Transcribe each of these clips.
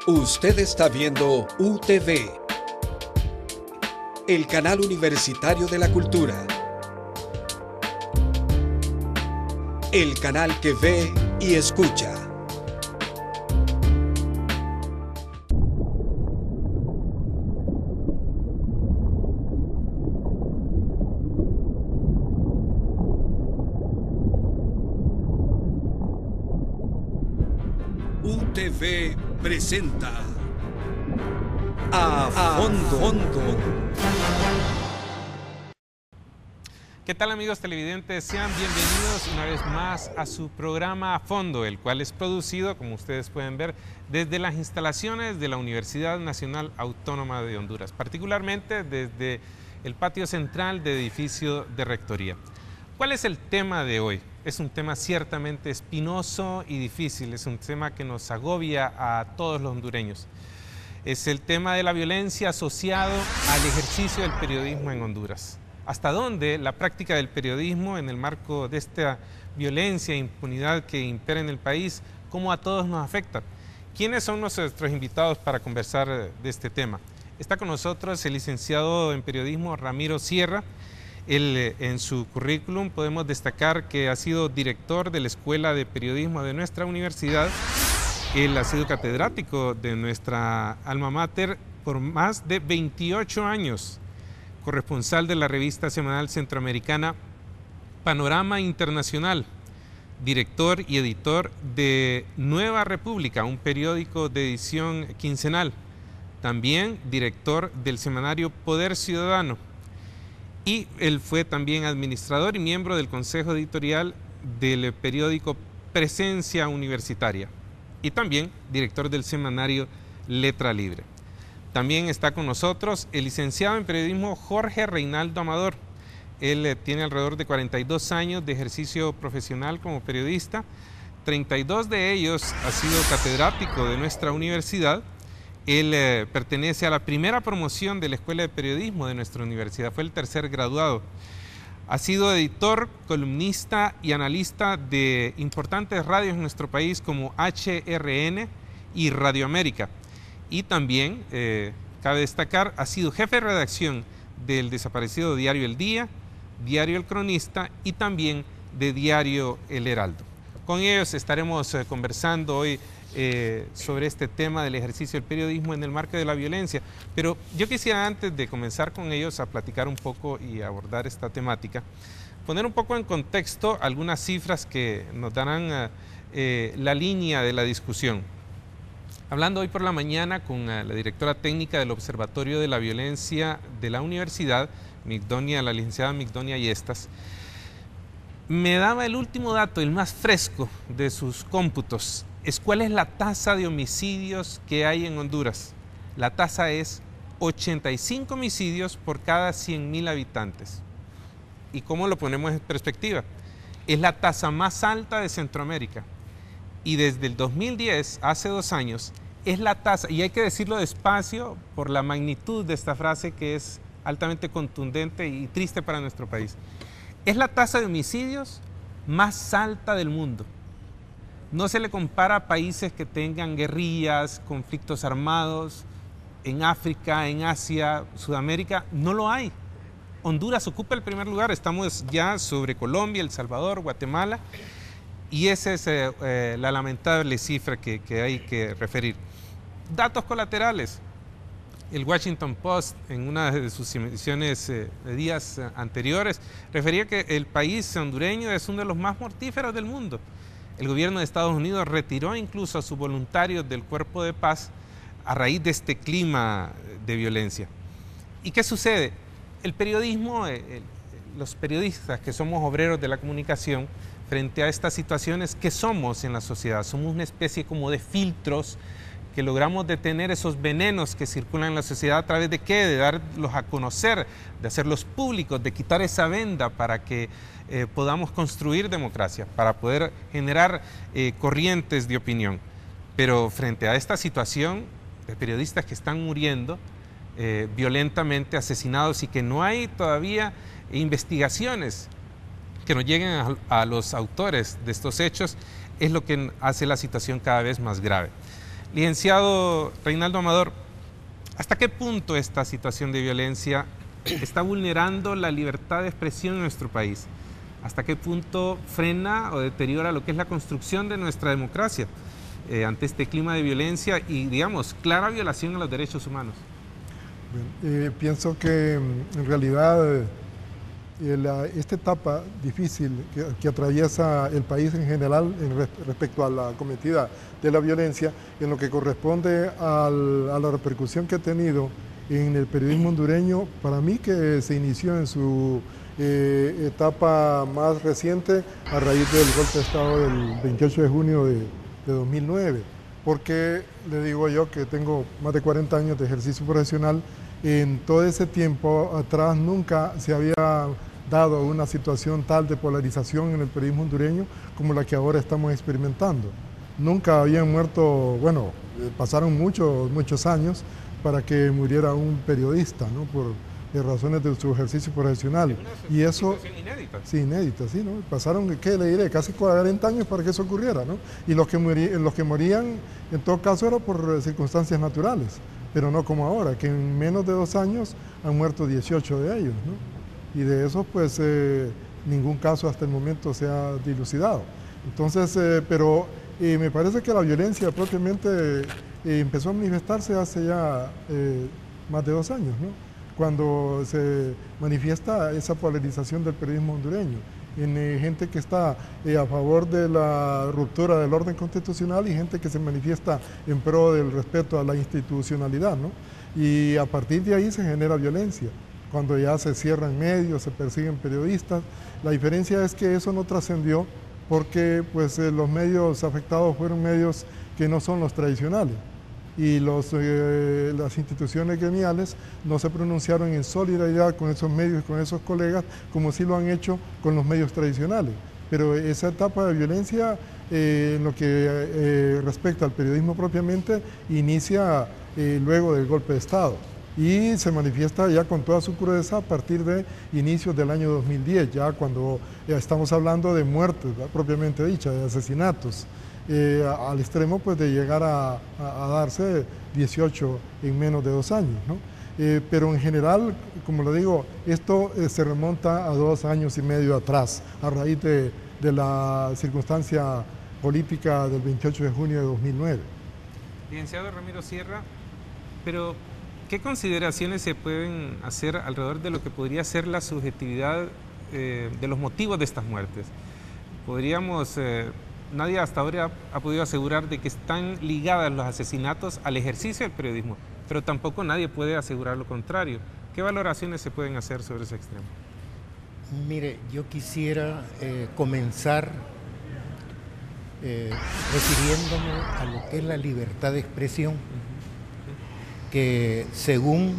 Usted está viendo UTV, el canal universitario de la cultura. El canal que ve y escucha. UTV presenta A Fondo. ¿Qué tal, amigos televidentes? Sean bienvenidos una vez más a su programa A Fondo, el cual es producido, como ustedes pueden ver, desde las instalaciones de la Universidad Nacional Autónoma de Honduras, particularmente desde el patio central del edificio de Rectoría. ¿Cuál es el tema de hoy? Es un tema ciertamente espinoso y difícil, es un tema que nos agobia a todos los hondureños. Es el tema de la violencia asociado al ejercicio del periodismo en Honduras. ¿Hasta dónde la práctica del periodismo en el marco de esta violencia e impunidad que impera en el país, cómo a todos nos afecta? ¿Quiénes son nuestros invitados para conversar de este tema? Está con nosotros el licenciado en periodismo Ramiro Sierra. Él, en su currículum podemos destacar que ha sido director de la Escuela de Periodismo de nuestra universidad. Él ha sido catedrático de nuestra alma mater por más de 28 años, corresponsal de la revista semanal centroamericana Panorama Internacional, director y editor de Nueva República, un periódico de edición quincenal, también director del semanario Poder Ciudadano. Y él fue también administrador y miembro del consejo editorial del periódico Presencia Universitaria y también director del semanario Letra Libre. También está con nosotros el licenciado en periodismo Jorge Reinaldo Amador. Él tiene alrededor de 42 años de ejercicio profesional como periodista, 32 de ellos ha sido catedrático de nuestra universidad. Él pertenece a la primera promoción de la Escuela de Periodismo de nuestra universidad, fue el tercer graduado. Ha sido editor, columnista y analista de importantes radios en nuestro país como HRN y Radio América. Y también, cabe destacar, ha sido jefe de redacción del desaparecido diario El Día, diario El Cronista y también de diario El Heraldo. Con ellos estaremos conversando hoy sobre este tema del ejercicio del periodismo en el marco de la violencia. Pero yo quisiera, antes de comenzar con ellos a platicar un poco y abordar esta temática, poner un poco en contexto algunas cifras que nos darán la línea de la discusión. Hablando hoy por la mañana con la directora técnica del Observatorio de la Violencia de la Universidad, la licenciada Migdonia Yestas, me daba el último dato, el más fresco de sus cómputos. ¿Cuál es la tasa de homicidios que hay en Honduras? La tasa es 85 homicidios por cada 100.000 habitantes. ¿Y cómo lo ponemos en perspectiva? Es la tasa más alta de Centroamérica. Y desde el 2010, hace 2 años, es la tasa, y hay que decirlo despacio por la magnitud de esta frase que es altamente contundente y triste para nuestro país. Es la tasa de homicidios más alta del mundo. No se le compara a países que tengan guerrillas, conflictos armados, en África, en Asia, Sudamérica, no lo hay. Honduras ocupa el primer lugar, estamos ya sobre Colombia, El Salvador, Guatemala, y esa es la lamentable cifra que hay que referir. Datos colaterales. El Washington Post, en una de sus ediciones de días anteriores, refería que el país hondureño es uno de los más mortíferos del mundo. El gobierno de Estados Unidos retiró incluso a sus voluntarios del Cuerpo de Paz a raíz de este clima de violencia. ¿Y qué sucede? El periodismo, los periodistas que somos obreros de la comunicación, frente a estas situaciones, ¿qué somos en la sociedad? Somos una especie como de filtros que logramos detener esos venenos que circulan en la sociedad. ¿A través de qué? De darlos a conocer, de hacerlos públicos, de quitar esa venda para que podamos construir democracia, para poder generar corrientes de opinión. Pero frente a esta situación de periodistas que están muriendo violentamente, asesinados, y que no hay todavía investigaciones que nos lleguen a los autores de estos hechos, es lo que hace la situación cada vez más grave. Licenciado Reinaldo Amador, ¿hasta qué punto esta situación de violencia está vulnerando la libertad de expresión en nuestro país? ¿Hasta qué punto frena o deteriora lo que es la construcción de nuestra democracia ante este clima de violencia y, digamos, clara violación a los derechos humanos? Pienso que en realidad esta etapa difícil que atraviesa el país en general respecto a la cometida de la violencia, en lo que corresponde a la repercusión que ha tenido en el periodismo hondureño, para mí que se inició en su etapa más reciente a raíz del golpe de Estado del 28 de junio de 2009, porque le digo yo que tengo más de 40 años de ejercicio profesional. En todo ese tiempo atrás nunca se había dado una situación tal de polarización en el periodismo hondureño como la que ahora estamos experimentando. Nunca habían muerto, bueno, pasaron muchos años para que muriera un periodista, ¿no? Por razones de su ejercicio profesional. Y eso, inédita. Sí, inédita, sí, ¿no? Pasaron, ¿qué le diré? Casi 40 años para que eso ocurriera, ¿no? Y los que morían, en todo caso, era por circunstancias naturales, pero no como ahora, que en menos de 2 años han muerto 18 de ellos, ¿no? Y de esos, pues, ningún caso hasta el momento se ha dilucidado. Entonces, pero me parece que la violencia propiamente empezó a manifestarse hace ya más de 2 años, ¿no? Cuando se manifiesta esa polarización del periodismo hondureño, en gente que está a favor de la ruptura del orden constitucional y gente que se manifiesta en pro del respeto a la institucionalidad, ¿no? Y a partir de ahí se genera violencia, cuando ya se cierran medios, se persiguen periodistas. La diferencia es que eso no trascendió porque pues, los medios afectados fueron medios que no son los tradicionales. Y las instituciones gremiales no se pronunciaron en solidaridad con esos medios y con esos colegas como sí lo han hecho con los medios tradicionales. Pero esa etapa de violencia, en lo que respecta al periodismo propiamente, inicia luego del golpe de Estado y se manifiesta ya con toda su crudeza a partir de inicios del año 2010, ya cuando estamos hablando de muertes, propiamente dicha, de asesinatos. Al extremo pues, de llegar a darse 18 en menos de 2 años, ¿no? Pero en general, como le digo, esto se remonta a 2 años y medio atrás, a raíz de la circunstancia política del 28 de junio de 2009. Licenciado Ramiro Sierra, pero ¿qué consideraciones se pueden hacer alrededor de lo que podría ser la subjetividad de los motivos de estas muertes? Podríamos... Nadie hasta ahora ha podido asegurar de que están ligadas los asesinatos al ejercicio del periodismo, pero tampoco nadie puede asegurar lo contrario. ¿Qué valoraciones se pueden hacer sobre ese extremo? Mire, yo quisiera comenzar refiriéndome a lo que es la libertad de expresión, que según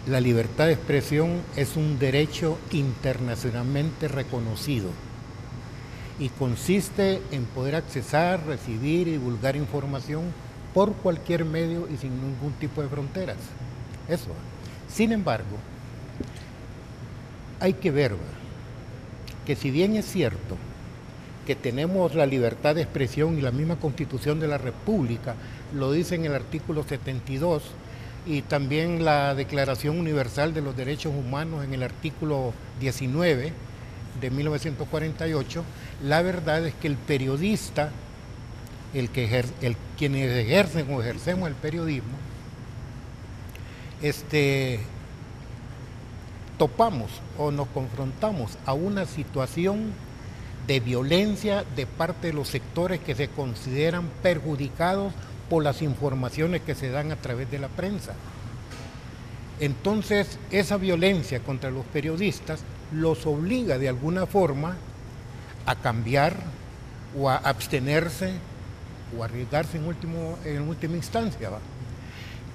la libertad de expresión es un derecho internacionalmente reconocido y consiste en poder accesar, recibir y divulgar información por cualquier medio y sin ningún tipo de fronteras. Eso. Sin embargo, hay que ver que si bien es cierto que tenemos la libertad de expresión y la misma Constitución de la República lo dice en el artículo 72 y también la Declaración Universal de los Derechos Humanos en el artículo 19 de 1948, la verdad es que el periodista, quienes ejercen o ejercemos el periodismo, topamos o nos confrontamos a una situación de violencia de parte de los sectores que se consideran perjudicados por las informaciones que se dan a través de la prensa. Entonces, esa violencia contra los periodistas los obliga de alguna forma a cambiar o a abstenerse o a arriesgarse en última instancia, ¿va?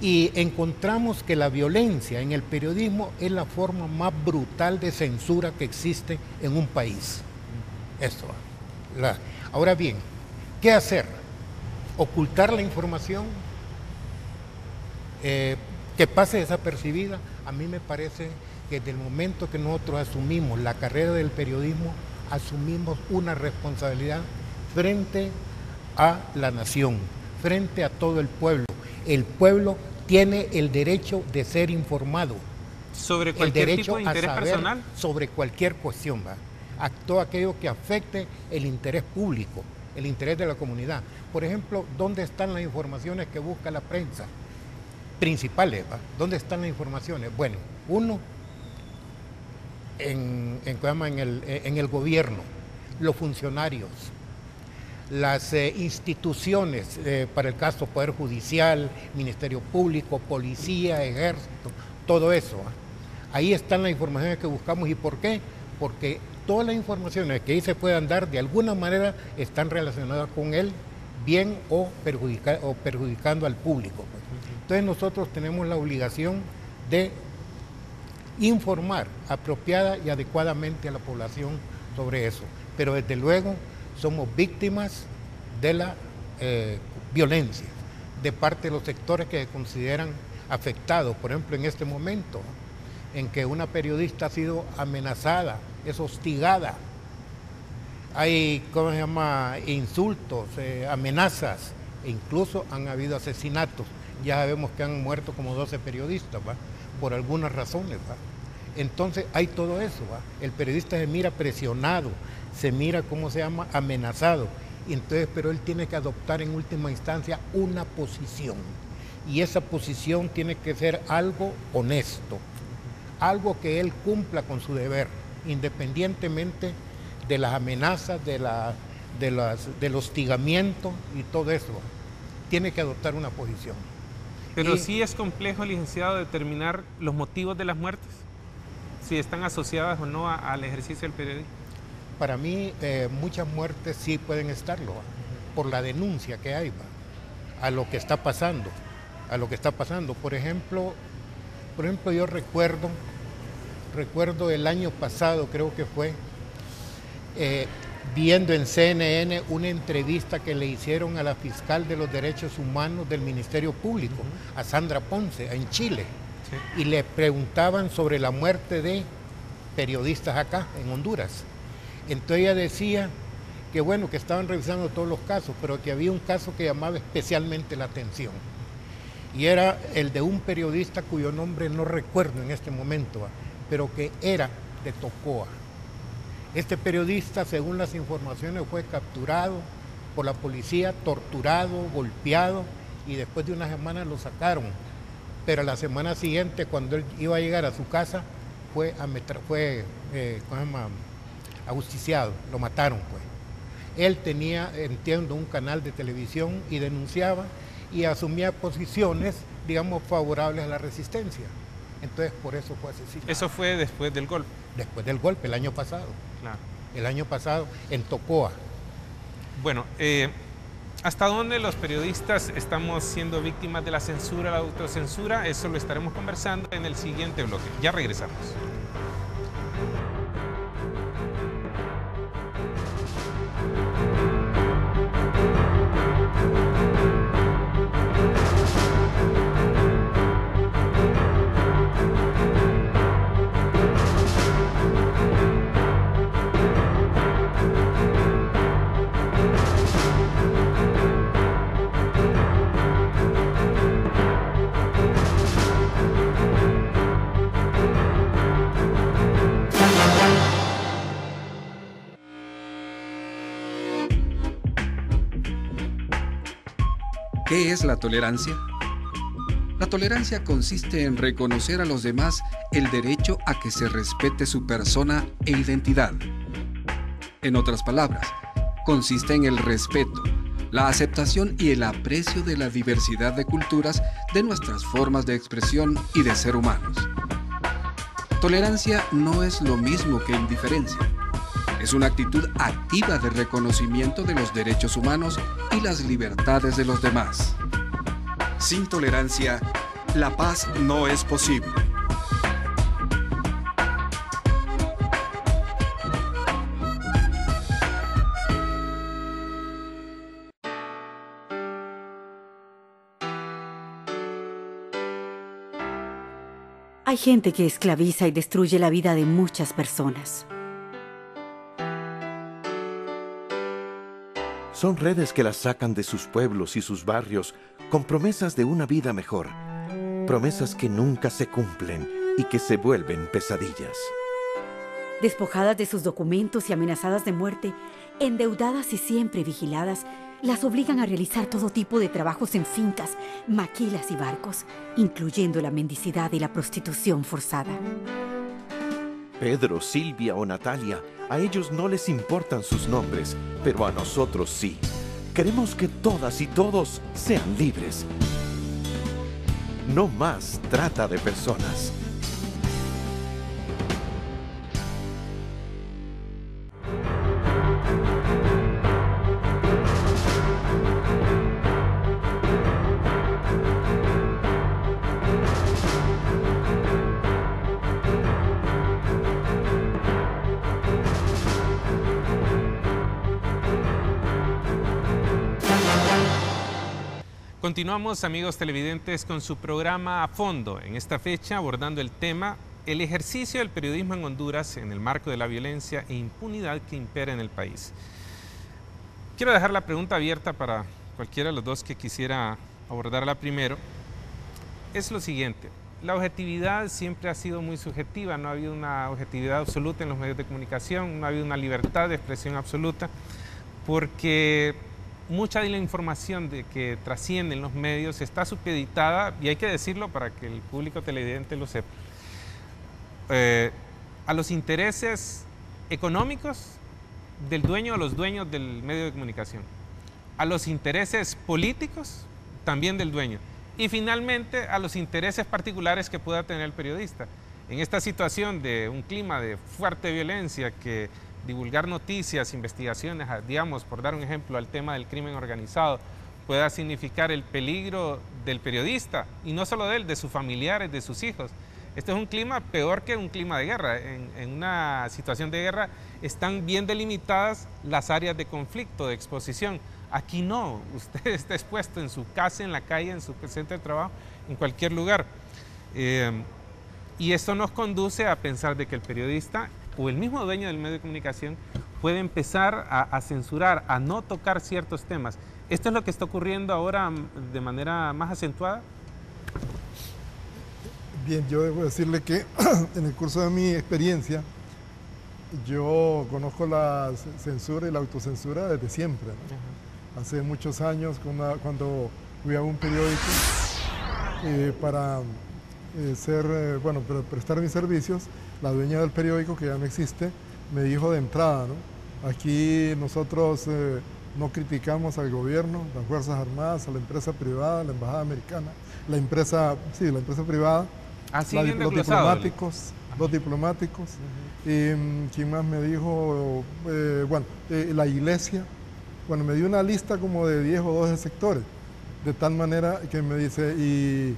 Y encontramos que la violencia en el periodismo es la forma más brutal de censura que existe en un país. Eso. Ahora bien, ¿qué hacer? ¿Ocultar la información? ¿Que pase desapercibida? A mí me parece que desde el momento que nosotros asumimos la carrera del periodismo, asumimos una responsabilidad frente a la nación, frente a todo el pueblo. El pueblo tiene el derecho de ser informado. ¿Sobre El cualquier derecho tipo de a interés saber personal? sobre cualquier cuestión, ¿va? A todo aquello que afecte el interés público, el interés de la comunidad. Por ejemplo, ¿dónde están las informaciones que busca la prensa? Principales, ¿va? ¿Dónde están las informaciones? Bueno, uno, en el gobierno, los funcionarios, las instituciones, para el caso Poder Judicial, Ministerio Público, Policía, Ejército, todo eso. Ahí están las informaciones que buscamos. ¿Y por qué? Porque todas las informaciones que ahí se puedan dar de alguna manera están relacionadas con el bien o perjudicando al público. Entonces nosotros tenemos la obligación de informar apropiada y adecuadamente a la población sobre eso. Pero desde luego somos víctimas de la violencia de parte de los sectores que se consideran afectados. Por ejemplo, en este momento en que una periodista ha sido amenazada, es hostigada, hay, insultos, amenazas, e incluso han habido asesinatos. Ya sabemos que han muerto como 12 periodistas, ¿va? Por algunas razones, ¿va? Entonces hay todo eso, ¿va? El periodista se mira presionado, se mira, amenazado. Y entonces, pero él tiene que adoptar en última instancia una posición. Y esa posición tiene que ser algo honesto, algo que él cumpla con su deber, independientemente de las amenazas, del hostigamiento y todo eso. Tiene que adoptar una posición. Pero sí es complejo, licenciado, determinar los motivos de las muertes, si están asociadas o no al ejercicio del periodismo. Para mí, muchas muertes sí pueden estarlo, ¿va? Por la denuncia que hay, ¿va? A lo que está pasando, Por ejemplo, yo recuerdo el año pasado, creo que fue, viendo en CNN una entrevista que le hicieron a la fiscal de los derechos humanos del Ministerio Público, a Sandra Ponce, en Chile, sí. Y le preguntaban sobre la muerte de periodistas acá, en Honduras. Entonces ella decía que bueno, que estaban revisando todos los casos, pero que había un caso que llamaba especialmente la atención. Y era el de un periodista cuyo nombre no recuerdo en este momento, pero que era de Tocoa. Este periodista, según las informaciones, fue capturado por la policía, torturado, golpeado, y después de una semana lo sacaron. Pero la semana siguiente, cuando él iba a llegar a su casa, fue ajusticiado, lo mataron, pues. Él tenía, entiendo, un canal de televisión y denunciaba y asumía posiciones, digamos, favorables a la resistencia. Entonces, por eso fue asesinado. ¿Eso fue después del golpe? Después del golpe, el año pasado. Claro. El año pasado, en Tocoa. Bueno, ¿hasta dónde los periodistas estamos siendo víctimas de la censura, la autocensura? Eso lo estaremos conversando en el siguiente bloque. Ya regresamos. ¿Qué es la tolerancia? La tolerancia consiste en reconocer a los demás el derecho a que se respete su persona e identidad. En otras palabras, consiste en el respeto, la aceptación y el aprecio de la diversidad de culturas, de nuestras formas de expresión y de ser humanos. Tolerancia no es lo mismo que indiferencia. Es una actitud activa de reconocimiento de los derechos humanos y las libertades de los demás. Sin tolerancia, la paz no es posible. Hay gente que esclaviza y destruye la vida de muchas personas. Son redes que las sacan de sus pueblos y sus barrios con promesas de una vida mejor. Promesas que nunca se cumplen y que se vuelven pesadillas. Despojadas de sus documentos y amenazadas de muerte, endeudadas y siempre vigiladas, las obligan a realizar todo tipo de trabajos en fincas, maquilas y barcos, incluyendo la mendicidad y la prostitución forzada. Pedro, Silvia o Natalia, a ellos no les importan sus nombres, pero a nosotros sí. Queremos que todas y todos sean libres. No más trata de personas. Continuamos, amigos televidentes, con su programa A Fondo, en esta fecha abordando el tema el ejercicio del periodismo en Honduras en el marco de la violencia e impunidad que impera en el país. Quiero dejar la pregunta abierta para cualquiera de los dos que quisiera abordarla primero. Es lo siguiente: la objetividad siempre ha sido muy subjetiva, no ha habido una objetividad absoluta en los medios de comunicación, no ha habido una libertad de expresión absoluta, porque mucha de la información que trasciende en los medios está supeditada, y hay que decirlo para que el público televidente lo sepa, a los intereses económicos del dueño o los dueños del medio de comunicación, a los intereses políticos también del dueño, y finalmente a los intereses particulares que pueda tener el periodista. En esta situación de un clima de fuerte violencia, que divulgar noticias, investigaciones, digamos, por dar un ejemplo, al tema del crimen organizado, pueda significar el peligro del periodista, y no solo de él, de sus familiares, de sus hijos. Este es un clima peor que un clima de guerra. En una situación de guerra están bien delimitadas las áreas de conflicto, de exposición. Aquí no, usted está expuesto en su casa, en la calle, en su centro de trabajo, en cualquier lugar. Y esto nos conduce a pensar de que el periodista o el mismo dueño del medio de comunicación puede empezar a censurar, a no tocar ciertos temas. ¿Esto es lo que está ocurriendo ahora de manera más acentuada? Bien, yo debo decirle que en el curso de mi experiencia, yo conozco la censura y la autocensura desde siempre, ¿no? Hace muchos años, cuando fui a un periódico para prestar mis servicios, la dueña del periódico, que ya no existe, me dijo de entrada, ¿no? Aquí nosotros no criticamos al gobierno, las Fuerzas Armadas, a la empresa privada, la embajada americana, la empresa privada, los diplomáticos. ¿Quién más me dijo? La iglesia. Bueno, me dio una lista como de 10 o 12 sectores, de tal manera que me dice, y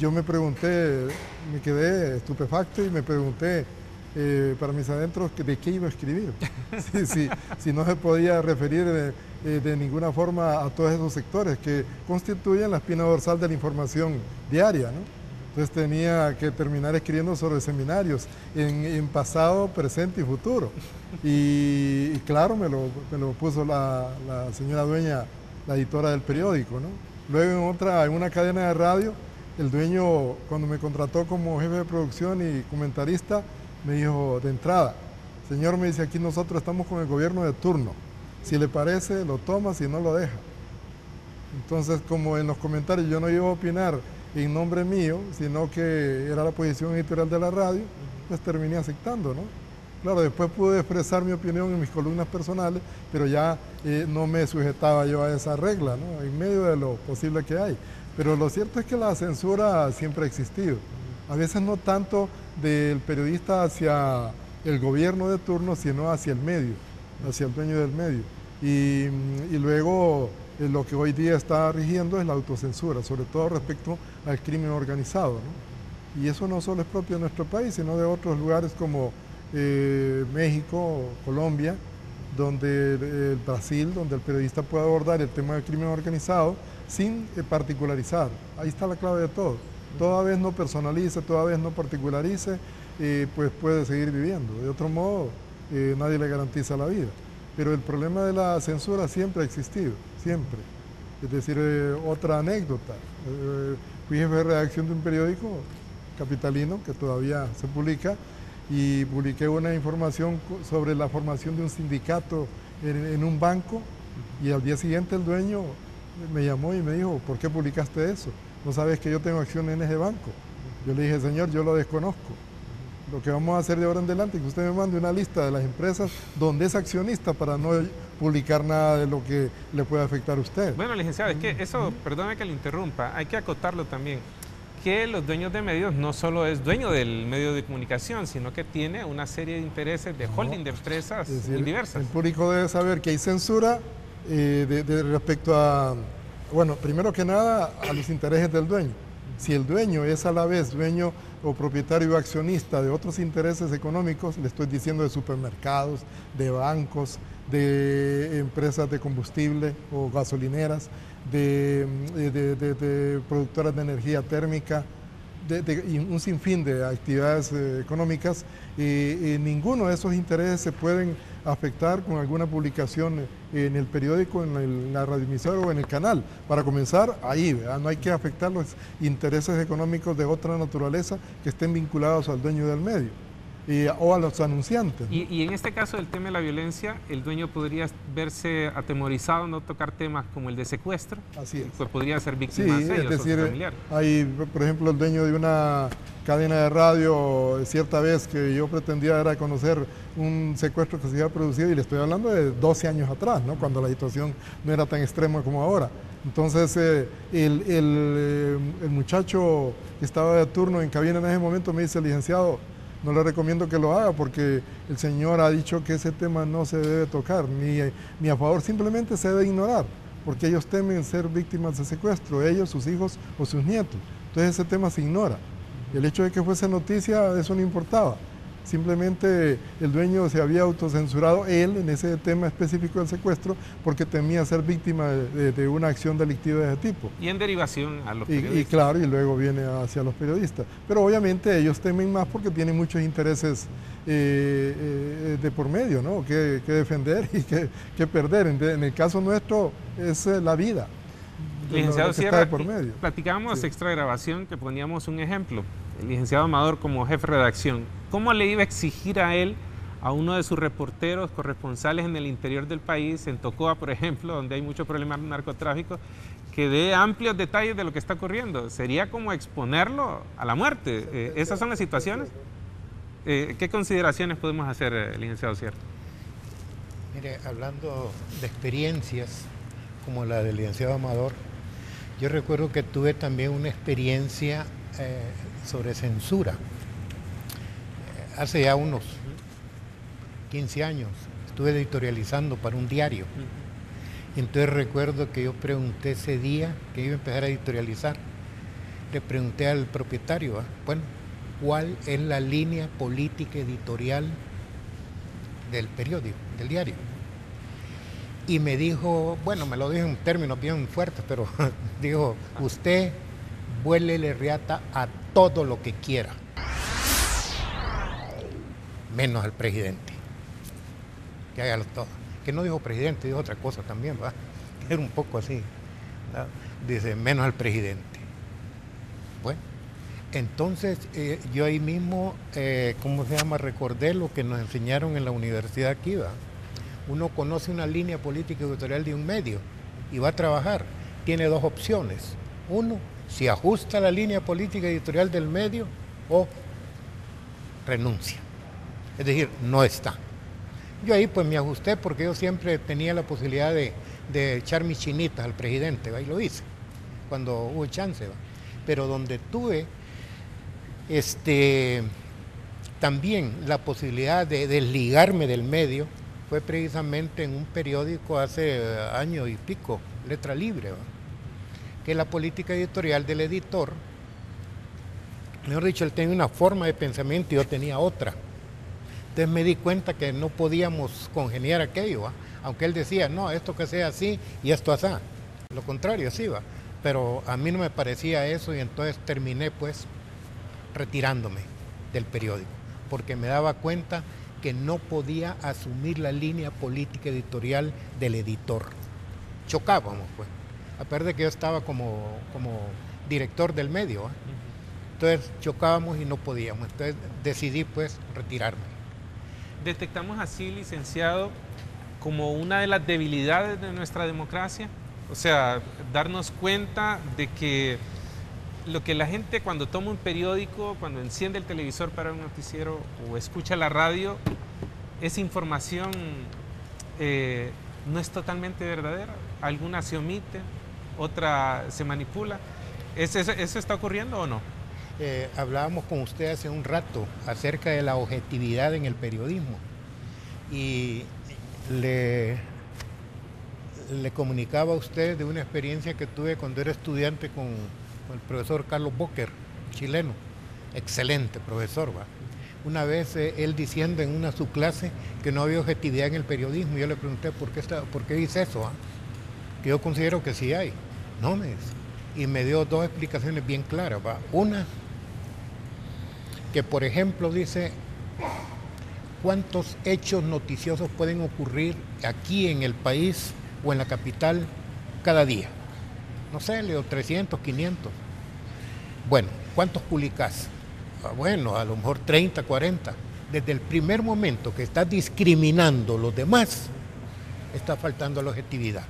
yo me pregunté, me quedé estupefacto y me pregunté para mis adentros de qué iba a escribir. si no se podía referir de ninguna forma a todos esos sectores que constituyen la espina dorsal de la información diaria, ¿no? Entonces tenía que terminar escribiendo sobre seminarios en pasado, presente y futuro. Y claro, me lo puso la señora dueña, la editora del periódico, ¿no? Luego en una cadena de radio, el dueño, cuando me contrató como jefe de producción y comentarista, me dijo de entrada: señor, me dice, aquí nosotros estamos con el gobierno de turno. Si le parece, lo toma, si no, lo deja. Entonces, como en los comentarios yo no iba a opinar en nombre mío, sino que era la posición editorial de la radio, pues terminé aceptando, ¿no? Claro, después pude expresar mi opinión en mis columnas personales, pero ya no me sujetaba yo a esa regla, ¿no? En medio de lo posible que hay. Pero lo cierto es que la censura siempre ha existido. A veces no tanto del periodista hacia el gobierno de turno, sino hacia el medio, hacia el dueño del medio. Y luego lo que hoy día está rigiendo es la autocensura, sobre todo respecto al crimen organizado, ¿no? Y eso no solo es propio de nuestro país, sino de otros lugares como México, Colombia, donde Brasil, donde el periodista puede abordar el tema del crimen organizado sin particularizar. Ahí está la clave de todo. Toda vez no personalice, toda vez no particularice, pues puede seguir viviendo. De otro modo, nadie le garantiza la vida. pero el problema de la censura siempre ha existido, siempre. Es decir, otra anécdota, fui jefe de redacción de un periódico capitalino que todavía se publica y publiqué una información sobre la formación de un sindicato en un banco y al día siguiente el dueño me llamó y me dijo, ¿por qué publicaste eso? ¿No sabes que yo tengo acciones en ese banco? Yo le dije, señor, yo lo desconozco. Lo que vamos a hacer de ahora en adelante es que usted me mande una lista de las empresas donde es accionista para no publicar nada de lo que le pueda afectar a usted. Bueno, licenciado, es que eso, perdóneme que lo interrumpa, hay que acotarlo también, que los dueños de medios no solo es dueño del medio de comunicación, sino que tiene una serie de intereses de holding de empresas muy diversas. El público debe saber que hay censura respecto a, bueno, primero que nada, a los intereses del dueño. Si el dueño es a la vez dueño o propietario o accionista de otros intereses económicos, le estoy diciendo de supermercados, de bancos, de empresas de combustible o gasolineras, de productoras de energía térmica, y un sinfín de actividades económicas, y ninguno de esos intereses se pueden afectar con alguna publicación en el periódico, en la radioemisora o en el canal. Para comenzar, ahí, ¿verdad? No hay que afectar los intereses económicos de otra naturaleza que estén vinculados al dueño del medio o a los anunciantes, ¿no? Y en este caso del tema de la violencia, el dueño podría verse atemorizado, no tocar temas como el de secuestro. Así es. Pues podría ser víctima de ellos, es decir, o su familiar. hay, por ejemplo, el dueño de una cadena de radio, cierta vez que yo pretendía era conocer un secuestro que se había producido, y le estoy hablando de 12 años atrás, ¿no? Cuando la situación no era tan extrema como ahora. Entonces, el muchacho que estaba de turno en cabina en ese momento me dice, licenciado, no le recomiendo que lo haga porque el señor ha dicho que ese tema no se debe tocar, ni a favor, simplemente se debe ignorar, porque ellos temen ser víctimas de secuestro, ellos, sus hijos o sus nietos. Entonces ese tema se ignora. El hecho de que fuese noticia, eso no importaba. Simplemente el dueño se había autocensurado, él, en ese tema específico del secuestro, porque temía ser víctima de una acción delictiva de ese tipo. Y en derivación a los periodistas. Y claro, y luego viene hacia los periodistas. Pero obviamente ellos temen más porque tienen muchos intereses de por medio, ¿no? Que defender y que perder. En el caso nuestro es la vida. Licenciado Sierra, por medio. platicábamos extra grabación que poníamos un ejemplo. El licenciado Amador como jefe de redacción, ¿cómo le iba a exigir a él, a uno de sus reporteros corresponsales en el interior del país, en Tocoa, por ejemplo, donde hay mucho problema de narcotráfico, que dé amplios detalles de lo que está ocurriendo? Sería como exponerlo a la muerte. ¿Esas son las situaciones? ¿Qué consideraciones podemos hacer, licenciado Sierra? Mire, hablando de experiencias como la del licenciado Amador, yo recuerdo que tuve también una experiencia sobre censura. Hace ya unos 15 años estuve editorializando para un diario. Entonces recuerdo que yo pregunté ese día que iba a empezar a editorializar, le pregunté al propietario, bueno, ¿cuál es la línea política editorial del periódico, del diario? Y me dijo, bueno, me lo dijo en términos bien fuertes, pero dijo, usted vuélele riata a todo lo que quiera, menos al presidente, que hágalo todo. Que no dijo presidente, dijo otra cosa también, ¿va? Era un poco así, ¿no? Dice, menos al presidente. Bueno, entonces yo ahí mismo, ¿cómo se llama? Recordé lo que nos enseñaron en la universidad aquí, ¿va? Uno conoce una línea política editorial de un medio y va a trabajar. Tiene dos opciones. Uno, si ajusta la línea política editorial del medio o renuncia. Es decir, no está. Yo ahí pues me ajusté porque yo siempre tenía la posibilidad de echar mis chinitas al presidente, ¿va? Y lo hice cuando hubo chance, ¿va? Pero donde tuve también la posibilidad de desligarme del medio fue precisamente en un periódico hace año y pico, Letra Libre, ¿va? Que la política editorial del editor, mejor dicho, él tenía una forma de pensamiento y yo tenía otra. Entonces me di cuenta que no podíamos congeniar aquello, ¿va? Aunque él decía, no, esto que sea así y esto así. Lo contrario, sí, va. Pero a mí no me parecía eso y entonces terminé pues retirándome del periódico, porque me daba cuenta que no podía asumir la línea política editorial del editor. Chocábamos, pues. Aparte de que yo estaba como director del medio, ¿eh? Entonces chocábamos y no podíamos. Entonces decidí, pues, retirarme. ¿Detectamos así, licenciado, como una de las debilidades de nuestra democracia? O sea, darnos cuenta de que lo que la gente cuando toma un periódico, cuando enciende el televisor para un noticiero o escucha la radio, esa información no es totalmente verdadera. Alguna se omite, otra se manipula. ¿Eso está ocurriendo o no? Hablábamos con usted hace un rato acerca de la objetividad en el periodismo y le comunicaba a usted de una experiencia que tuve cuando era estudiante con el profesor Carlos Boker, chileno, excelente profesor, ¿va? Una vez él diciendo en una subclase que no había objetividad en el periodismo, yo le pregunté por qué dice eso, ¿va? Que yo considero que sí hay. No, me dice. Y me dio dos explicaciones bien claras, ¿va? Una, que por ejemplo dice, ¿cuántos hechos noticiosos pueden ocurrir aquí en el país o en la capital cada día? No sé, leo 300, 500. Bueno, ¿cuántos publicás? Bueno, a lo mejor 30, 40. Desde el primer momento que estás discriminando a los demás, está faltando la objetividad.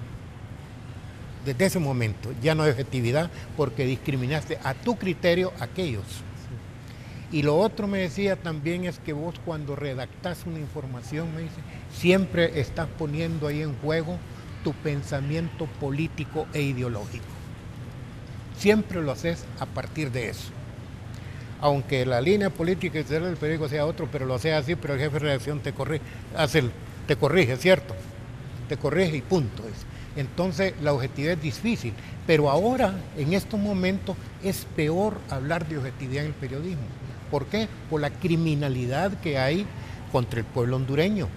Desde ese momento ya no hay objetividad porque discriminaste a tu criterio a aquellos. Y lo otro me decía también es que vos cuando redactás una información, me dice, siempre estás poniendo ahí en juego tu pensamiento político e ideológico. Siempre lo haces a partir de eso. Aunque la línea política del periódico sea otro, pero lo haces así, pero el jefe de redacción te corrige, ¿cierto? Te corrige y punto. Entonces la objetividad es difícil, pero ahora, en estos momentos, es peor hablar de objetividad en el periodismo. ¿Por qué? Por la criminalidad que hay contra el pueblo hondureño,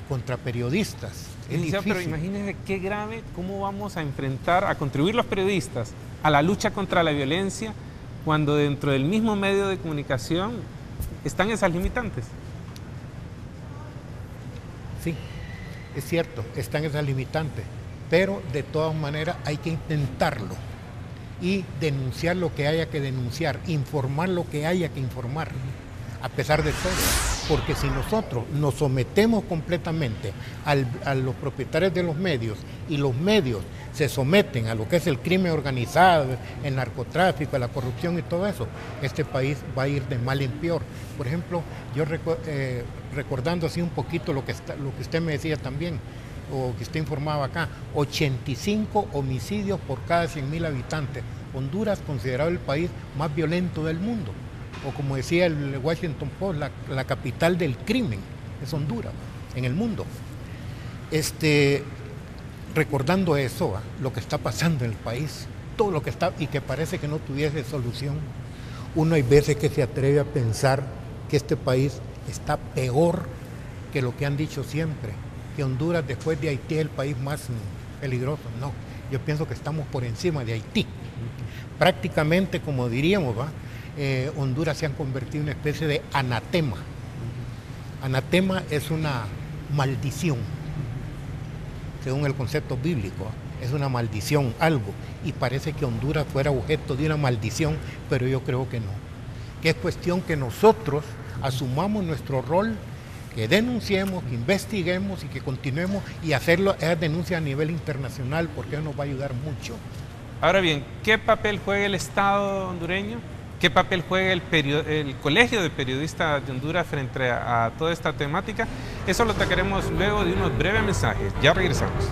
contra periodistas. Pero imagínense qué grave, cómo vamos a enfrentar, a contribuir los periodistas a la lucha contra la violencia cuando dentro del mismo medio de comunicación están esas limitantes. Sí, es cierto, están esas limitantes, pero de todas maneras hay que intentarlo y denunciar lo que haya que denunciar, informar lo que haya que informar, a pesar de todo. Porque si nosotros nos sometemos completamente a los propietarios de los medios y los medios se someten a lo que es el crimen organizado, el narcotráfico, la corrupción y todo eso, este país va a ir de mal en peor. Por ejemplo, yo recordando así un poquito lo que usted me decía también, o que usted informaba acá, 85 homicidios por cada 100.000 habitantes. Honduras considerado el país más violento del mundo. O como decía el Washington Post, la capital del crimen es Honduras, en el mundo. Recordando eso, lo que está pasando en el país, todo lo que está, y que parece que no tuviese solución, uno hay veces que se atreve a pensar que este país está peor que lo que han dicho siempre, que Honduras después de Haití es el país más peligroso. No, yo pienso que estamos por encima de Haití. Prácticamente, como diríamos, Honduras se han convertido en una especie de anatema. Anatema es una maldición, según el concepto bíblico, es una maldición, algo, y parece que Honduras fuera objeto de una maldición, pero yo creo que no, que es cuestión que nosotros asumamos nuestro rol, que denunciemos, que investiguemos y que continuemos y hacerlo, esa denuncia a nivel internacional, porque eso nos va a ayudar mucho. Ahora bien, ¿qué papel juega el Estado hondureño? ¿Qué papel juega el Colegio de Periodistas de Honduras frente a toda esta temática? Eso lo tocaremos luego de unos breves mensajes. Ya regresamos.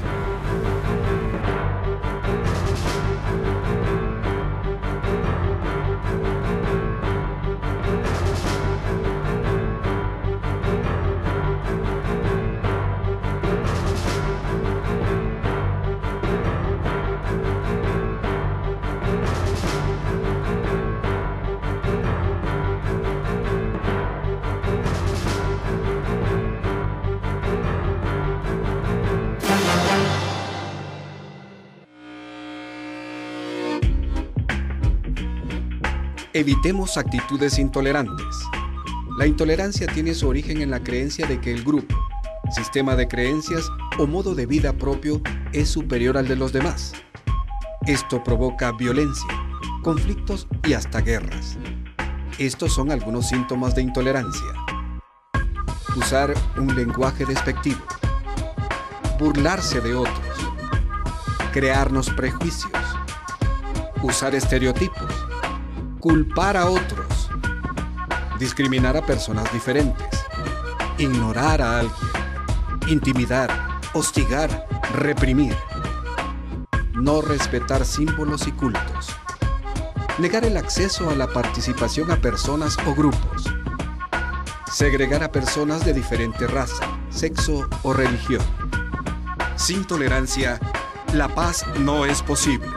Evitemos actitudes intolerantes. La intolerancia tiene su origen en la creencia de que el grupo, sistema de creencias o modo de vida propio es superior al de los demás. Esto provoca violencia, conflictos y hasta guerras. Estos son algunos síntomas de intolerancia. Usar un lenguaje despectivo, burlarse de otros, crearnos prejuicios, usar estereotipos, culpar a otros, discriminar a personas diferentes, ignorar a alguien, intimidar, hostigar, reprimir, no respetar símbolos y cultos, negar el acceso a la participación a personas o grupos, segregar a personas de diferente raza, sexo o religión. Sin tolerancia, la paz no es posible.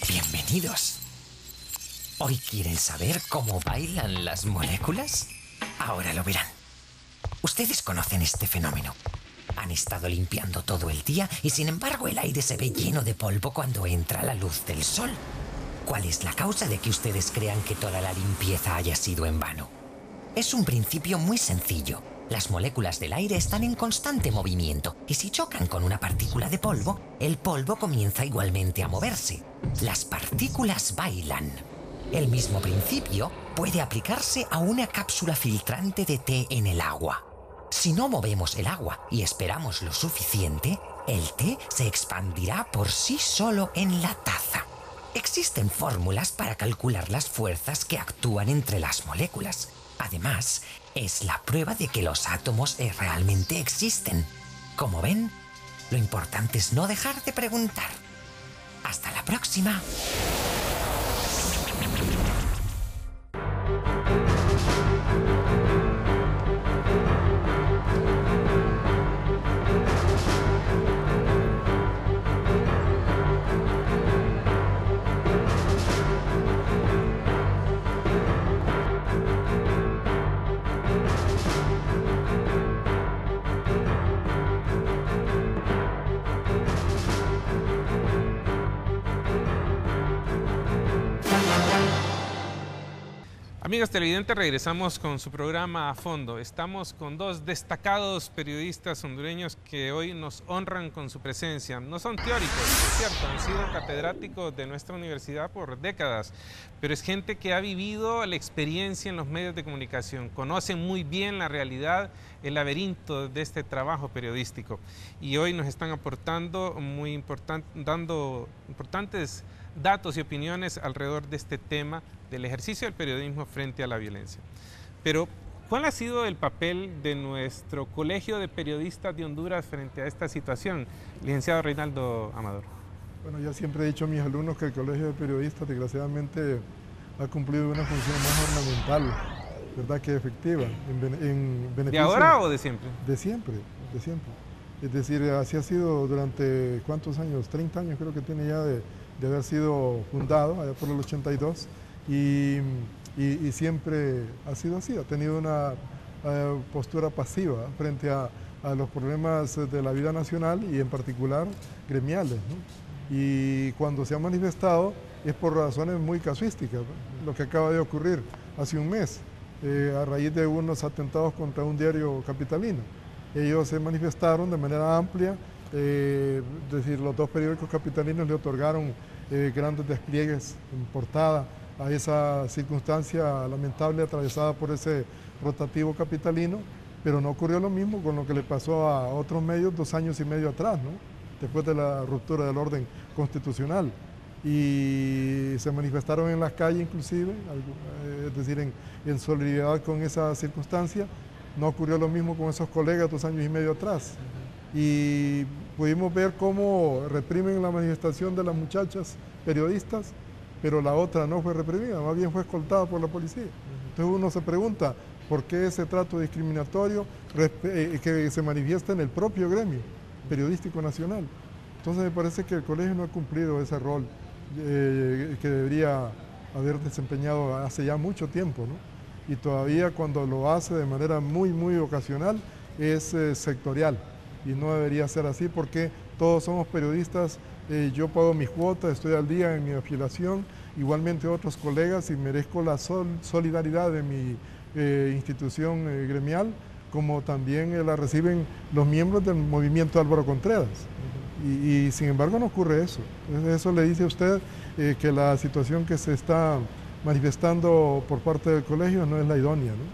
Bienvenidos. ¿Hoy quieren saber cómo bailan las moléculas? Ahora lo verán. Ustedes conocen este fenómeno. Han estado limpiando todo el día y sin embargo el aire se ve lleno de polvo cuando entra la luz del sol. ¿Cuál es la causa de que ustedes crean que toda la limpieza haya sido en vano? Es un principio muy sencillo. Las moléculas del aire están en constante movimiento y si chocan con una partícula de polvo, el polvo comienza igualmente a moverse. Las partículas bailan. El mismo principio puede aplicarse a una cápsula filtrante de té en el agua. Si no movemos el agua y esperamos lo suficiente, el té se expandirá por sí solo en la taza. Existen fórmulas para calcular las fuerzas que actúan entre las moléculas. Además, es la prueba de que los átomos realmente existen. Como ven, lo importante es no dejar de preguntar. Hasta la próxima. Amigos televidentes, regresamos con su programa A Fondo. Estamos con dos destacados periodistas hondureños que hoy nos honran con su presencia. No son teóricos, es cierto, han sido catedráticos de nuestra universidad por décadas, pero es gente que ha vivido la experiencia en los medios de comunicación, conocen muy bien la realidad, el laberinto de este trabajo periodístico. Y hoy nos están aportando dando importantes datos y opiniones alrededor de este tema del ejercicio del periodismo frente a la violencia. Pero, ¿cuál ha sido el papel de nuestro Colegio de Periodistas de Honduras frente a esta situación? Licenciado Reinaldo Amador. Bueno, yo siempre he dicho a mis alumnos que el Colegio de Periodistas, desgraciadamente, ha cumplido una función más ornamental, ¿verdad?, que efectiva. En beneficio, ¿De ahora o de siempre? De siempre, de siempre. Es decir, así ha sido durante, ¿cuántos años? 30 años creo que tiene ya de haber sido fundado, allá por el 82, y siempre ha sido así, ha tenido una postura pasiva frente a los problemas de la vida nacional y en particular gremiales, ¿no? Y cuando se ha manifestado es por razones muy casuísticas, ¿no? Lo que acaba de ocurrir hace un mes, a raíz de unos atentados contra un diario capitalino. Ellos se manifestaron de manera amplia, es decir, los dos periódicos capitalinos le otorgaron grandes despliegues en portada a esa circunstancia lamentable atravesada por ese rotativo capitalino, pero no ocurrió lo mismo con lo que le pasó a otros medios 2 años y medio atrás, ¿no?, después de la ruptura del orden constitucional. Y se manifestaron en las calles inclusive, es decir, en solidaridad con esa circunstancia. No ocurrió lo mismo con esos colegas 2 años y medio atrás. Y pudimos ver cómo reprimen la manifestación de las muchachas periodistas, pero la otra no fue reprimida, más bien fue escoltada por la policía. Entonces uno se pregunta, ¿por qué ese trato discriminatorio que se manifiesta en el propio gremio periodístico nacional? Entonces me parece que el colegio no ha cumplido ese rol que debería haber desempeñado hace ya mucho tiempo, ¿no? Y todavía cuando lo hace de manera muy, muy ocasional es sectorial, y no debería ser así porque todos somos periodistas, yo pago mis cuotas, estoy al día en mi afiliación, igualmente otros colegas, y merezco la solidaridad de mi institución gremial, como también la reciben los miembros del movimiento Álvaro Contreras. Y sin embargo no ocurre eso. Eso le dice a usted que la situación que se está manifestando por parte del colegio no es la idónea, ¿no?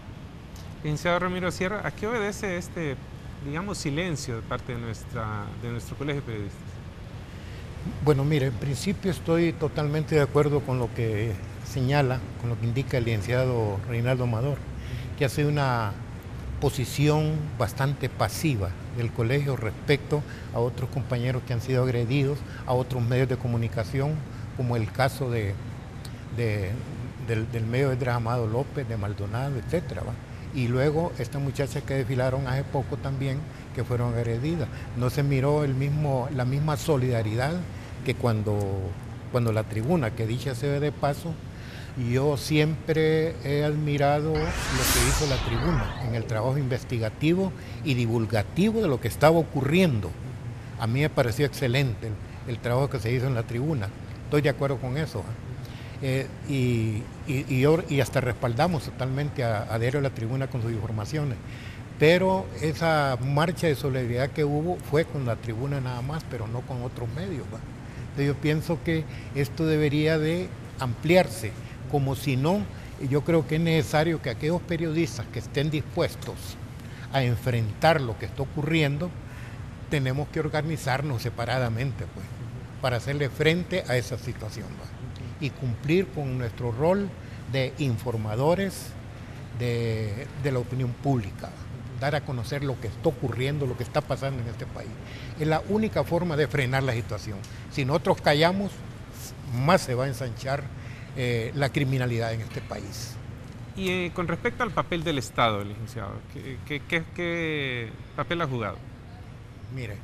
Licenciado Ramiro Sierra, ¿a qué obedece este, digamos, silencio de parte de nuestro colegio de periodistas? Bueno, mire, en principio estoy totalmente de acuerdo con lo que señala, con lo que indica el licenciado Reinaldo Amador, que hace una posición bastante pasiva del colegio respecto a otros compañeros que han sido agredidos, a otros medios de comunicación, como el caso del medio de Amado López, de Maldonado, etcétera, ¿va? Y luego estas muchachas que desfilaron hace poco también, que fueron agredidas. No se miró la misma solidaridad que cuando la tribuna, que dicha sea de paso, yo siempre he admirado lo que hizo la tribuna en el trabajo investigativo y divulgativo de lo que estaba ocurriendo. A mí me pareció excelente el trabajo que se hizo en la tribuna. Estoy de acuerdo con eso. Y hasta respaldamos totalmente a Diario La Tribuna con sus informaciones. Pero esa marcha de solidaridad que hubo fue con la tribuna nada más, pero no con otros medios, ¿va? Entonces yo pienso que esto debería de ampliarse, como si no, yo creo que es necesario que aquellos periodistas que estén dispuestos a enfrentar lo que está ocurriendo, tenemos que organizarnos separadamente, pues, para hacerle frente a esa situación, ¿va? Y cumplir con nuestro rol de informadores de la opinión pública, dar a conocer lo que está ocurriendo, lo que está pasando en este país. Es la única forma de frenar la situación. Si nosotros callamos, más se va a ensanchar la criminalidad en este país. Y con respecto al papel del Estado, licenciado, ¿qué papel ha jugado? Mire,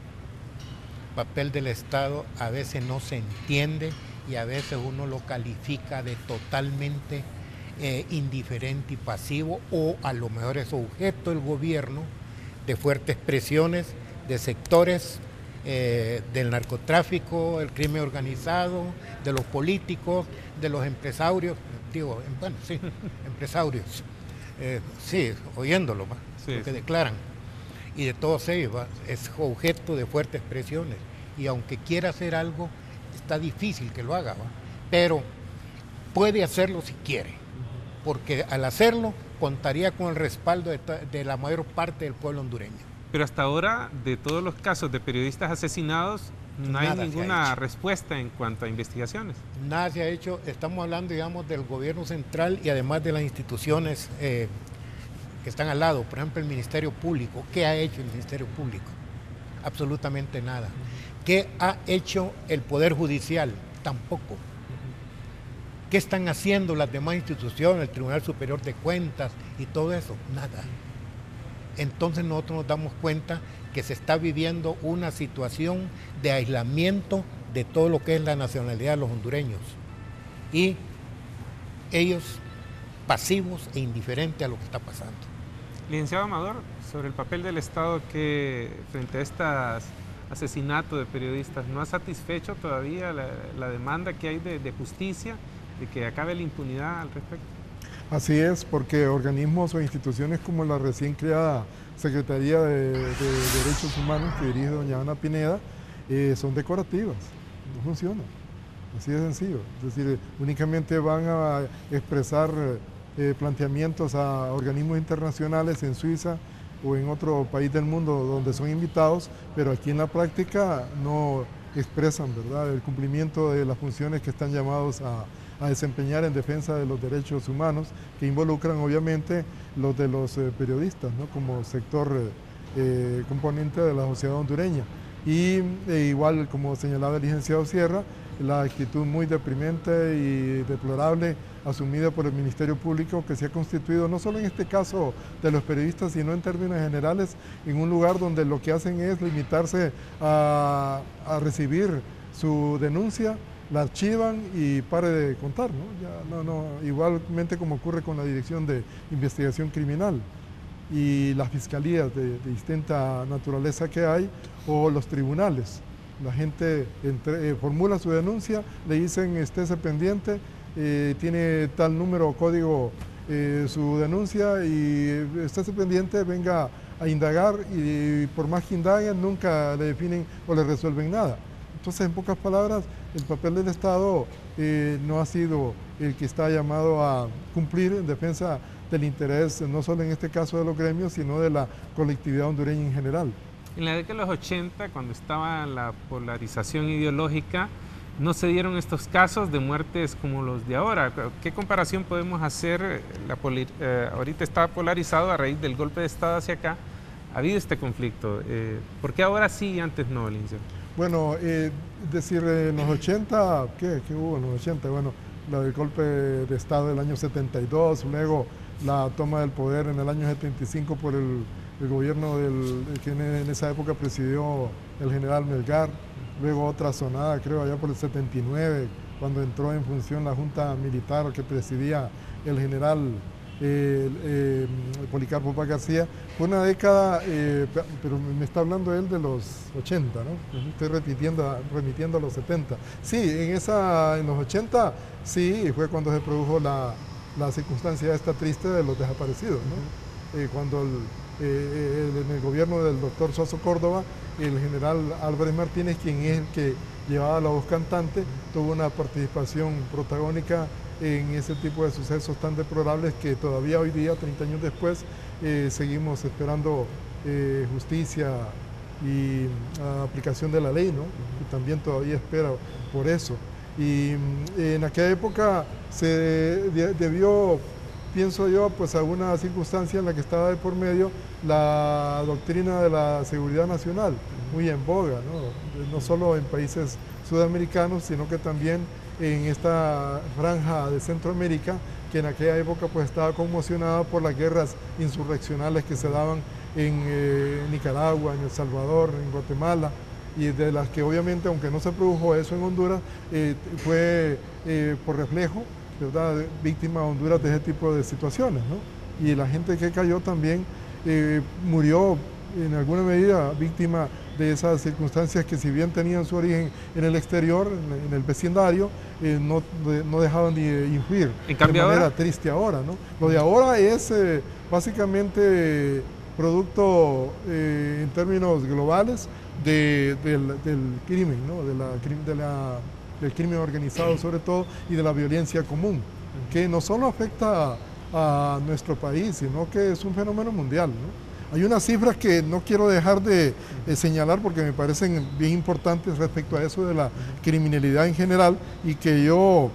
papel del Estado a veces no se entiende y a veces uno lo califica de totalmente indiferente y pasivo, o a lo mejor es objeto del gobierno de fuertes presiones de sectores del narcotráfico, el crimen organizado, de los políticos, de los empresarios, empresarios, sí, oyéndolo, ¿va? Sí, lo que sí. declaran, y de todos ellos, ¿va? Es objeto de fuertes presiones, y aunque quiera hacer algo, está difícil que lo haga, ¿va? Pero puede hacerlo si quiere, porque al hacerlo contaría con el respaldo de la mayor parte del pueblo hondureño. Pero hasta ahora, de todos los casos de periodistas asesinados, no hay Nada se ha ninguna hecho. respuesta en cuanto a investigaciones. Nada se ha hecho, estamos hablando, digamos, del gobierno central y además de las instituciones que están al lado, por ejemplo, el Ministerio Público. ¿Qué ha hecho el Ministerio Público? Absolutamente nada. ¿Qué ha hecho el Poder Judicial? Tampoco. ¿Qué están haciendo las demás instituciones, el Tribunal Superior de Cuentas y todo eso? Nada. Entonces nosotros nos damos cuenta que se está viviendo una situación de aislamiento de todo lo que es la nacionalidad de los hondureños. Y ellos pasivos e indiferentes a lo que está pasando. Licenciado Amador, sobre el papel del Estado que frente a estos asesinatos de periodistas, ¿no ha satisfecho todavía la demanda que hay de justicia, de que acabe la impunidad al respecto? Así es, porque organismos o instituciones como la recién creada Secretaría de Derechos Humanos que dirige doña Ana Pineda son decorativas, no funcionan, así de sencillo. Es decir, únicamente van a expresar planteamientos a organismos internacionales en Suiza o en otro país del mundo donde son invitados, pero aquí en la práctica no expresan, ¿verdad?, el cumplimiento de las funciones que están llamados a desempeñar en defensa de los derechos humanos, que involucran obviamente los de los periodistas, ¿no?, como sector componente de la sociedad hondureña. Y igual, como señalaba el licenciado Sierra, la actitud muy deprimente y deplorable asumida por el Ministerio Público, que se ha constituido no solo en este caso de los periodistas, sino en términos generales, en un lugar donde lo que hacen es limitarse a recibir su denuncia, la archivan y pare de contar, ¿no? Ya igualmente como ocurre con la Dirección de Investigación Criminal y las fiscalías de distinta naturaleza que hay, o los tribunales. La gente formula su denuncia, le dicen estése pendiente, tiene tal número o código su denuncia y estése pendiente, venga a indagar, y por más que indaguen nunca le definen o le resuelven nada. Entonces, en pocas palabras, el papel del Estado no ha sido el que está llamado a cumplir en defensa del interés, no solo en este caso de los gremios, sino de la colectividad hondureña en general. En la década de los 80, cuando estaba la polarización ideológica, no se dieron estos casos de muertes como los de ahora. ¿Qué comparación podemos hacer? Ahorita está polarizado a raíz del golpe de Estado hacia acá. Ha habido este conflicto. ¿Por qué ahora sí y antes no, Lince? Bueno, decir en los 80, ¿qué hubo en los 80? Bueno, el golpe de Estado del año 72, luego la toma del poder en el año 75 por el gobierno que en esa época presidió el general Melgar, luego otra sonada, creo, allá por el 79, cuando entró en función la junta militar que presidía el general Policarpo Paz García. Fue una década, pero me está hablando él de los 80, ¿no? Estoy remitiendo a los 70. Sí, en los 80, sí, fue cuando se produjo la circunstancia esta triste de los desaparecidos, ¿no? Cuando en el gobierno del doctor Soso Córdoba, el general Álvarez Martínez, quien es el que llevaba la voz cantante, tuvo una participación protagónica en ese tipo de sucesos tan deplorables que todavía hoy día, 30 años después, seguimos esperando justicia y aplicación de la ley, ¿no? Y también todavía espera por eso. Y en aquella época se debió, pienso yo, pues a una circunstancia en la que estaba de por medio la doctrina de la seguridad nacional, muy en boga, no solo en países sudamericanos, sino que también en esta franja de Centroamérica, que en aquella época pues estaba conmocionada por las guerras insurreccionales que se daban en Nicaragua, en El Salvador, en Guatemala, y de las que obviamente, aunque no se produjo eso en Honduras, fue por reflejo, ¿verdad?, víctima de Honduras de ese tipo de situaciones, ¿no? Y la gente que cayó también murió en alguna medida víctima de esas circunstancias que, si bien tenían su origen en el exterior, en el vecindario, no dejaban de influir de manera triste ahora, ¿no? Lo de ahora es básicamente producto en términos globales del crimen, ¿no? Del crimen organizado sobre todo, y de la violencia común, que no solo afecta a nuestro país, sino que es un fenómeno mundial, ¿no? Hay unas cifras que no quiero dejar de señalar porque me parecen bien importantes respecto a eso de la criminalidad en general, y que yo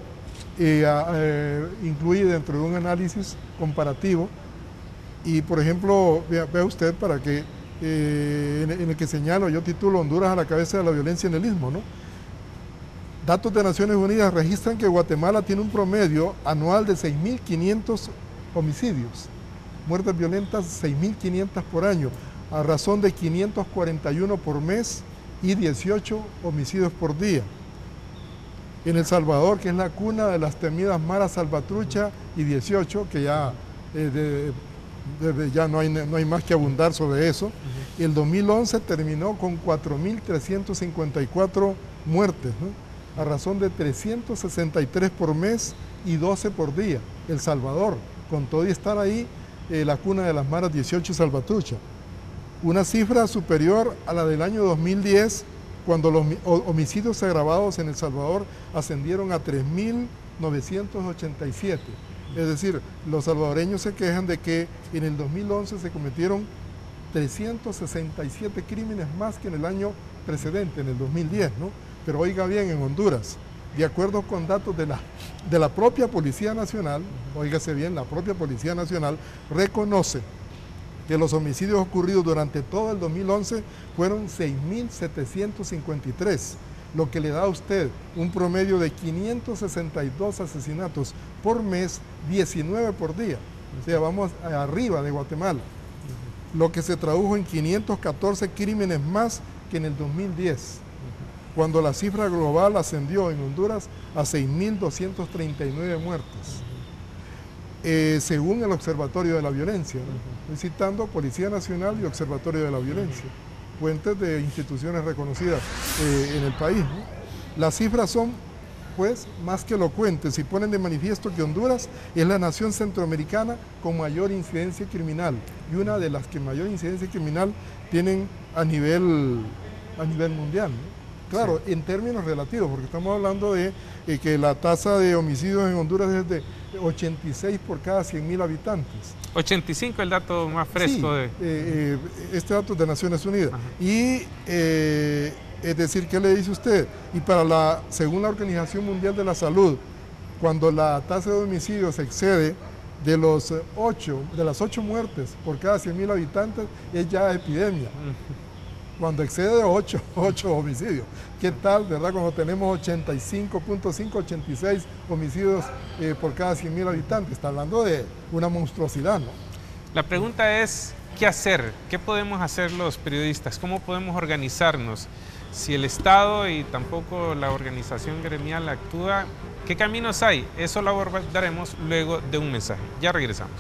incluí dentro de un análisis comparativo. Y por ejemplo, vea usted, para que en el que señalo, yo titulo Honduras a la cabeza de la violencia en el Istmo, ¿no? Datos de Naciones Unidas registran que Guatemala tiene un promedio anual de 6.500 homicidios, muertes violentas 6.500 por año, a razón de 541 por mes y 18 homicidios por día. En El Salvador, que es la cuna de las temidas maras Salvatrucha y 18, que ya, ya no hay más que abundar sobre eso, el 2011 terminó con 4.354 muertes, ¿no?, a razón de 363 por mes y 12 por día. El Salvador, con todo y estar ahí, la cuna de las maras 18 Salvatrucha. Una cifra superior a la del año 2010, cuando los homicidios agravados en El Salvador ascendieron a 3.987. Es decir, los salvadoreños se quejan de que en el 2011 se cometieron 367 crímenes más que en el año precedente, en el 2010, ¿no? Pero oiga bien, en Honduras, de acuerdo con datos de la propia Policía Nacional, óigase bien, la propia Policía Nacional reconoce que los homicidios ocurridos durante todo el 2011 fueron 6.753, lo que le da a usted un promedio de 562 asesinatos por mes, 19 por día. O sea, vamos arriba de Guatemala, lo que se tradujo en 514 crímenes más que en el 2010, cuando la cifra global ascendió en Honduras a 6.239 muertes. Según el Observatorio de la Violencia, ¿no? Estoy citando Policía Nacional y Observatorio de la Violencia, fuentes de instituciones reconocidas en el país, ¿no? Las cifras son, pues, más que elocuentes y ponen de manifiesto que Honduras es la nación centroamericana con mayor incidencia criminal y una de las que mayor incidencia criminal tienen a nivel mundial, ¿no? Claro, sí, en términos relativos, porque estamos hablando de que la tasa de homicidios en Honduras es de 86 por cada 100.000 habitantes. 85 el dato más fresco. Sí, este dato es de Naciones Unidas. Ajá. Y es decir, ¿qué le dice usted? Y según la Organización Mundial de la Salud, cuando la tasa de homicidios excede de las 8 muertes por cada 100.000 habitantes, es ya epidemia. Cuando excede de 8 homicidios. ¿Qué tal, verdad? Cuando tenemos 85.5, 86 homicidios por cada 100.000 habitantes. Está hablando de una monstruosidad, ¿no? La pregunta es, ¿qué hacer? ¿Qué podemos hacer los periodistas? ¿Cómo podemos organizarnos? Si el Estado y tampoco la organización gremial actúa, ¿qué caminos hay? Eso lo abordaremos luego de un mensaje. Ya regresamos.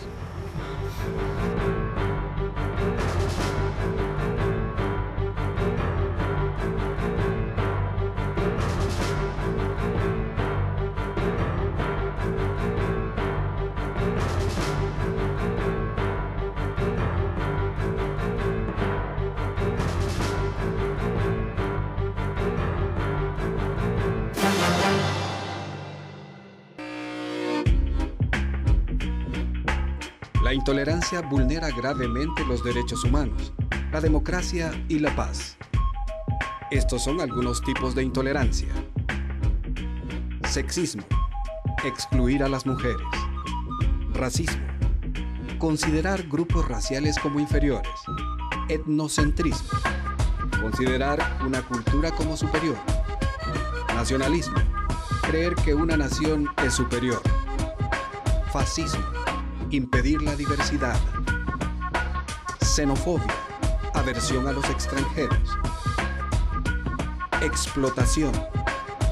La intolerancia vulnera gravemente los derechos humanos, la democracia y la paz. Estos son algunos tipos de intolerancia. Sexismo, excluir a las mujeres. Racismo, considerar grupos raciales como inferiores. Etnocentrismo, considerar una cultura como superior. Nacionalismo, creer que una nación es superior. Fascismo, impedir la diversidad. Xenofobia, aversión a los extranjeros. Explotación,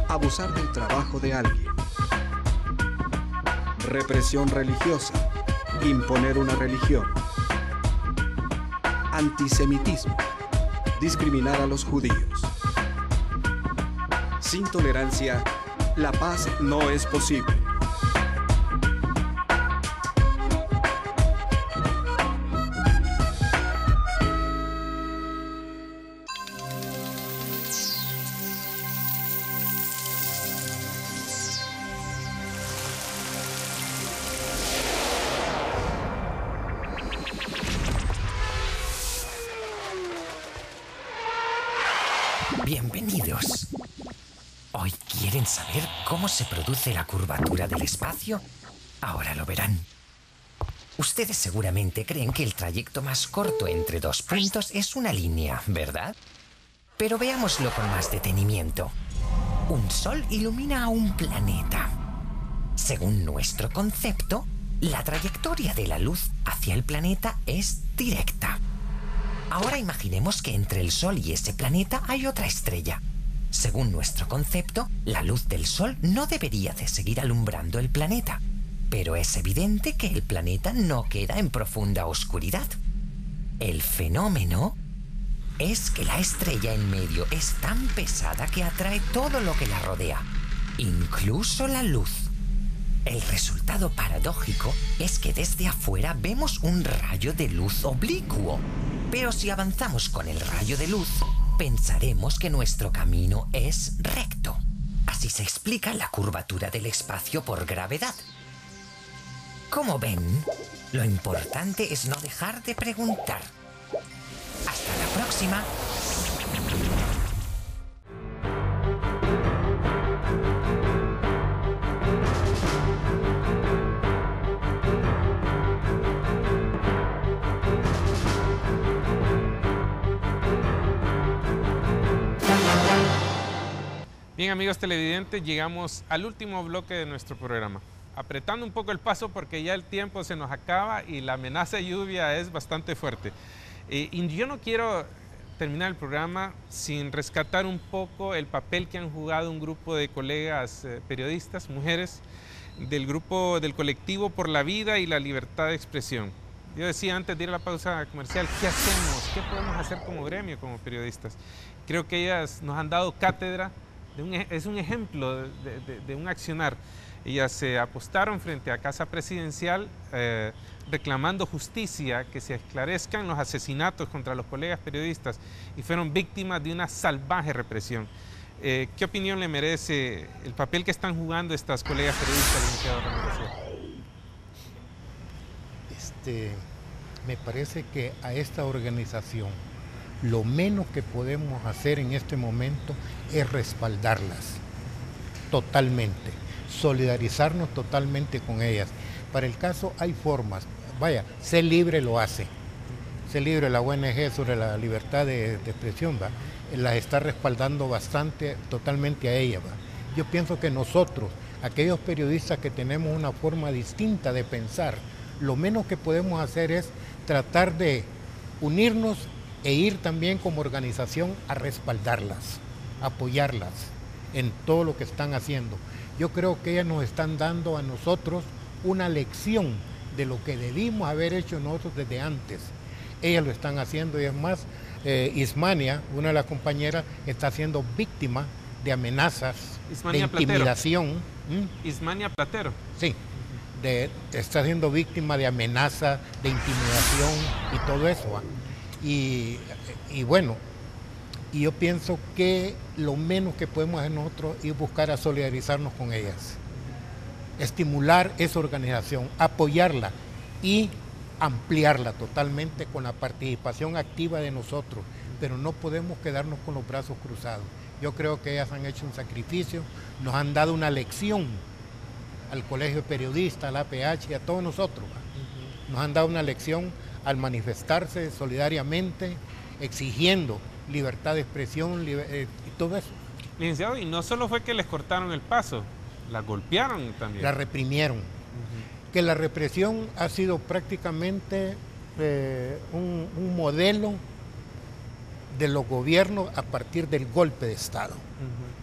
abusar del trabajo de alguien. Represión religiosa, imponer una religión. Antisemitismo, discriminar a los judíos. Sin tolerancia, la paz no es posible. Bienvenidos. ¿Hoy quieren saber cómo se produce la curvatura del espacio? Ahora lo verán. Ustedes seguramente creen que el trayecto más corto entre dos puntos es una línea, ¿verdad? Pero veámoslo con más detenimiento. Un sol ilumina a un planeta. Según nuestro concepto, la trayectoria de la luz hacia el planeta es directa. Ahora imaginemos que entre el Sol y ese planeta hay otra estrella. Según nuestro concepto, la luz del Sol no debería de seguir alumbrando el planeta. Pero es evidente que el planeta no queda en profunda oscuridad. El fenómeno es que la estrella en medio es tan pesada que atrae todo lo que la rodea, incluso la luz. El resultado paradójico es que desde afuera vemos un rayo de luz oblicuo. Pero si avanzamos con el rayo de luz, pensaremos que nuestro camino es recto. Así se explica la curvatura del espacio por gravedad. Como ven, lo importante es no dejar de preguntar. Hasta la próxima. Bien, amigos televidentes, llegamos al último bloque de nuestro programa. Apretando un poco el paso porque ya el tiempo se nos acaba y la amenaza de lluvia es bastante fuerte. Y yo no quiero terminar el programa sin rescatar un poco el papel que han jugado un grupo de colegas periodistas, mujeres, del colectivo por la vida y la libertad de expresión. Yo decía antes de ir a la pausa comercial, ¿qué hacemos? ¿Qué podemos hacer como gremio, como periodistas? Creo que ellas nos han dado cátedra, es un ejemplo de un accionar. Ellas se apostaron frente a Casa Presidencial reclamando justicia, que se esclarezcan los asesinatos contra los colegas periodistas y fueron víctimas de una salvaje represión. ¿Qué opinión le merece el papel que están jugando estas colegas periodistas, licenciado Ramírez? Me parece que a esta organización lo menos que podemos hacer en este momento es respaldarlas totalmente, solidarizarnos totalmente con ellas. Para el caso hay formas, vaya, Sé Libre lo hace, Sé Libre, la ONG sobre la libertad de expresión, ¿va? Las está respaldando bastante, totalmente a ella, ¿va? Yo pienso que nosotros, aquellos periodistas que tenemos una forma distinta de pensar, lo menos que podemos hacer es tratar de unirnos e ir también como organización a respaldarlas, apoyarlas en todo lo que están haciendo. Yo creo que ellas nos están dando a nosotros una lección de lo que debimos haber hecho nosotros desde antes. Ellas lo están haciendo y es más, Ismania, una de las compañeras, está siendo víctima de amenazas, Ismania de intimidación. Ismania Platero. Sí, está siendo víctima de amenazas, de intimidación y todo eso, ¿va? Y bueno, y yo pienso que lo menos que podemos hacer nosotros es buscar a solidarizarnos con ellas, estimular esa organización, apoyarla y ampliarla totalmente con la participación activa de nosotros, pero no podemos quedarnos con los brazos cruzados. Yo creo que ellas han hecho un sacrificio, nos han dado una lección al Colegio de Periodistas, al APH y a todos nosotros. Nos han dado una lección al manifestarse solidariamente, exigiendo libertad de expresión y todo eso. Licenciado, y no solo fue que les cortaron el paso, la golpearon también. La reprimieron. Que la represión ha sido prácticamente un modelo de los gobiernos a partir del golpe de Estado.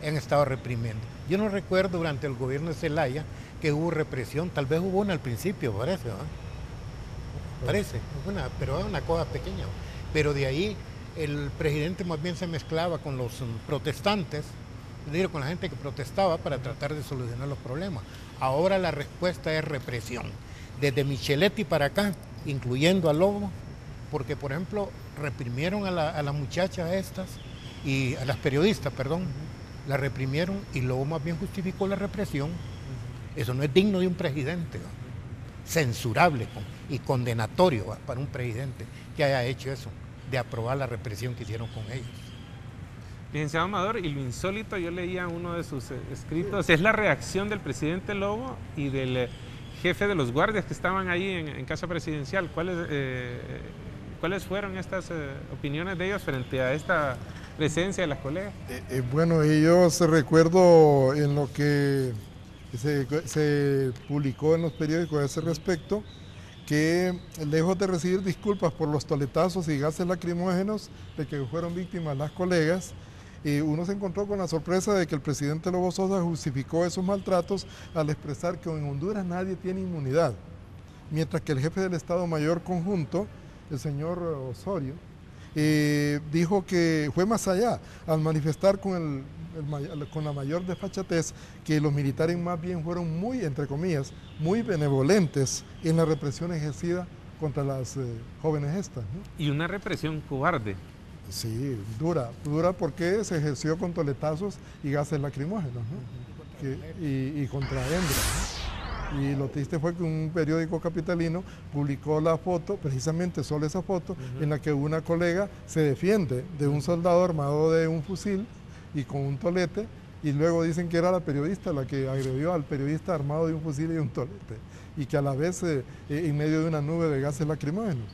Han estado reprimiendo. Yo no recuerdo durante el gobierno de Zelaya que hubo represión, tal vez hubo una al principio, parece, ¿no? Parece, pero es una cosa pequeña. Pero de ahí el presidente más bien se mezclaba con los protestantes, con la gente que protestaba para tratar de solucionar los problemas. Ahora la respuesta es represión. Desde Micheletti para acá, incluyendo a Lobo, porque por ejemplo reprimieron a las muchachas estas, y a las periodistas, perdón, la reprimieron y Lobo más bien justificó la represión. Eso no es digno de un presidente, ¿no? Censurable y condenatorio, ¿va? Para un presidente que haya hecho eso, de aprobar la represión que hicieron con ellos. Licenciado Amador, y lo insólito, yo leía uno de sus escritos, es la reacción del presidente Lobo y del jefe de los guardias que estaban ahí en Casa Presidencial. ¿Cuáles fueron estas opiniones de ellos frente a esta presencia de las colegas? Bueno, ellos recuerdo en lo que se publicó en los periódicos a ese respecto, que lejos de recibir disculpas por los toletazos y gases lacrimógenos de que fueron víctimas las colegas, uno se encontró con la sorpresa de que el presidente Lobo Sosa justificó esos maltratos al expresar que en Honduras nadie tiene inmunidad, mientras que el jefe del Estado Mayor Conjunto, el señor Osorio, dijo que fue más allá al manifestar con la mayor desfachatez que los militares más bien fueron muy, entre comillas, muy benevolentes en la represión ejercida contra las jóvenes estas, ¿no? Y una represión cobarde. Sí, dura porque se ejerció con toletazos y gases lacrimógenos, ¿no? Y contra hembras, ¿no? Y lo triste fue que un periódico capitalino publicó la foto, precisamente solo esa foto, en la que una colega se defiende de un soldado armado de un fusil y con un tolete, y luego dicen que era la periodista la que agredió al periodista armado de un fusil y un tolete, y que a la vez en medio de una nube de gases lacrimógenos.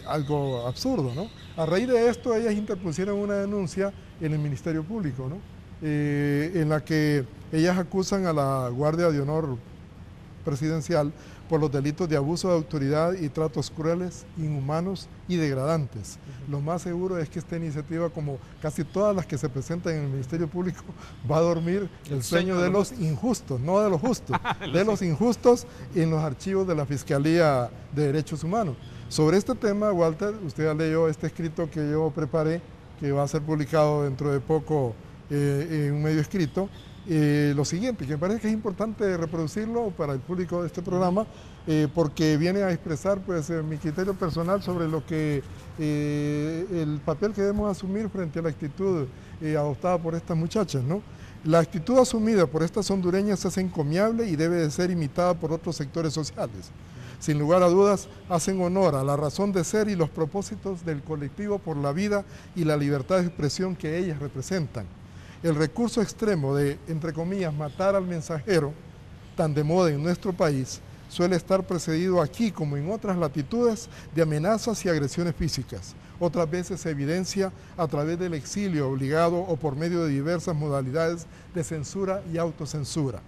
Algo absurdo, ¿no? A raíz de esto ellas interpusieron una denuncia en el Ministerio Público, ¿no? en la que ellas acusan a la Guardia de Honor Presidencial por los delitos de abuso de autoridad y tratos crueles, inhumanos y degradantes. Lo más seguro es que esta iniciativa, como casi todas las que se presentan en el Ministerio Público, va a dormir el sueño de los injustos, no de los justos, de los injustos en los archivos de la Fiscalía de Derechos Humanos. Sobre este tema, Walter, usted ya leyó este escrito que yo preparé, que va a ser publicado dentro de poco en un medio escrito. Lo siguiente, que me parece que es importante reproducirlo para el público de este programa, porque viene a expresar pues mi criterio personal sobre lo que el papel que debemos asumir frente a la actitud adoptada por estas muchachas, ¿no? La actitud asumida por estas hondureñas es encomiable y debe de ser imitada por otros sectores sociales. Sin lugar a dudas, hacen honor a la razón de ser y los propósitos del colectivo por la vida y la libertad de expresión que ellas representan. El recurso extremo de, entre comillas, matar al mensajero, tan de moda en nuestro país, suele estar precedido aquí, como en otras latitudes, de amenazas y agresiones físicas. Otras veces se evidencia a través del exilio obligado o por medio de diversas modalidades de censura y autocensura.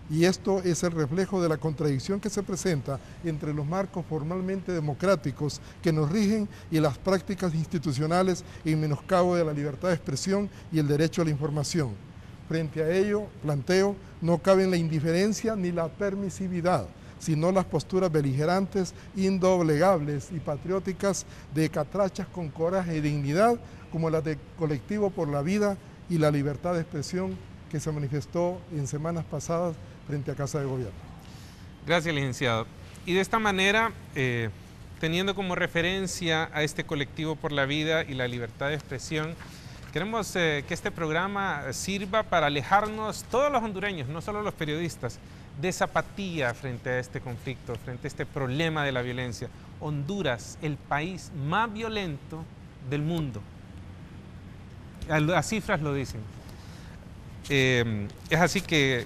Y esto es el reflejo de la contradicción que se presenta entre los marcos formalmente democráticos que nos rigen y las prácticas institucionales en menoscabo de la libertad de expresión y el derecho a la información. Frente a ello, planteo, no caben la indiferencia ni la permisividad, sino las posturas beligerantes, indoblegables y patrióticas de catrachas con coraje y dignidad, como las de Colectivo por la Vida y la Libertad de Expresión, que se manifestó en semanas pasadas frente a Casa de Gobierno. Gracias, licenciado. Y de esta manera, teniendo como referencia a este Colectivo por la Vida y la Libertad de Expresión, queremos que este programa sirva para alejarnos, todos los hondureños, no solo los periodistas, de esa apatía frente a este conflicto, frente a este problema de la violencia. Honduras, el país más violento del mundo. Las cifras lo dicen. Es así que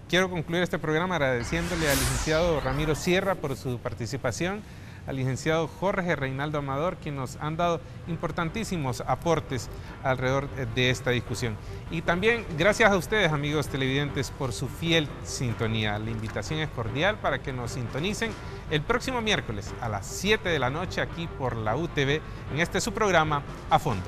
quiero concluir este programa agradeciéndole al licenciado Ramiro Sierra por su participación, al licenciado Jorge Reinaldo Amador, quienes nos han dado importantísimos aportes alrededor de esta discusión. Y también gracias a ustedes, amigos televidentes, por su fiel sintonía. La invitación es cordial para que nos sintonicen el próximo miércoles a las 7 de la noche aquí por la UTV en este su programa A Fondo.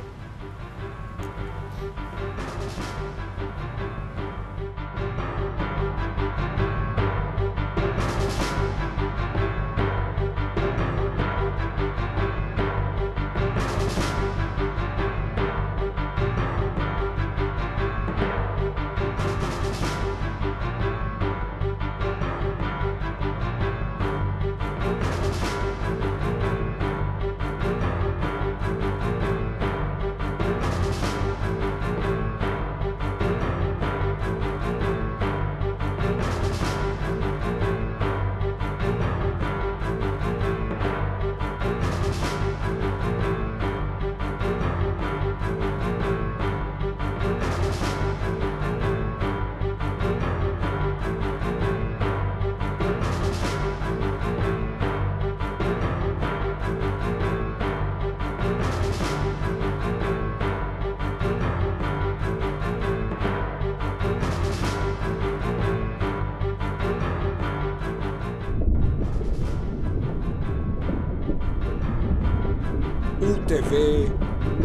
UTV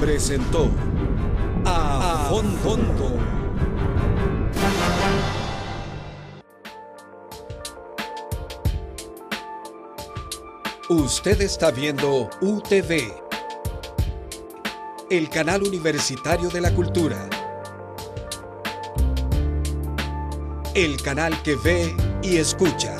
presentó A Fondo. Usted está viendo UTV, el canal universitario de la cultura. El canal que ve y escucha.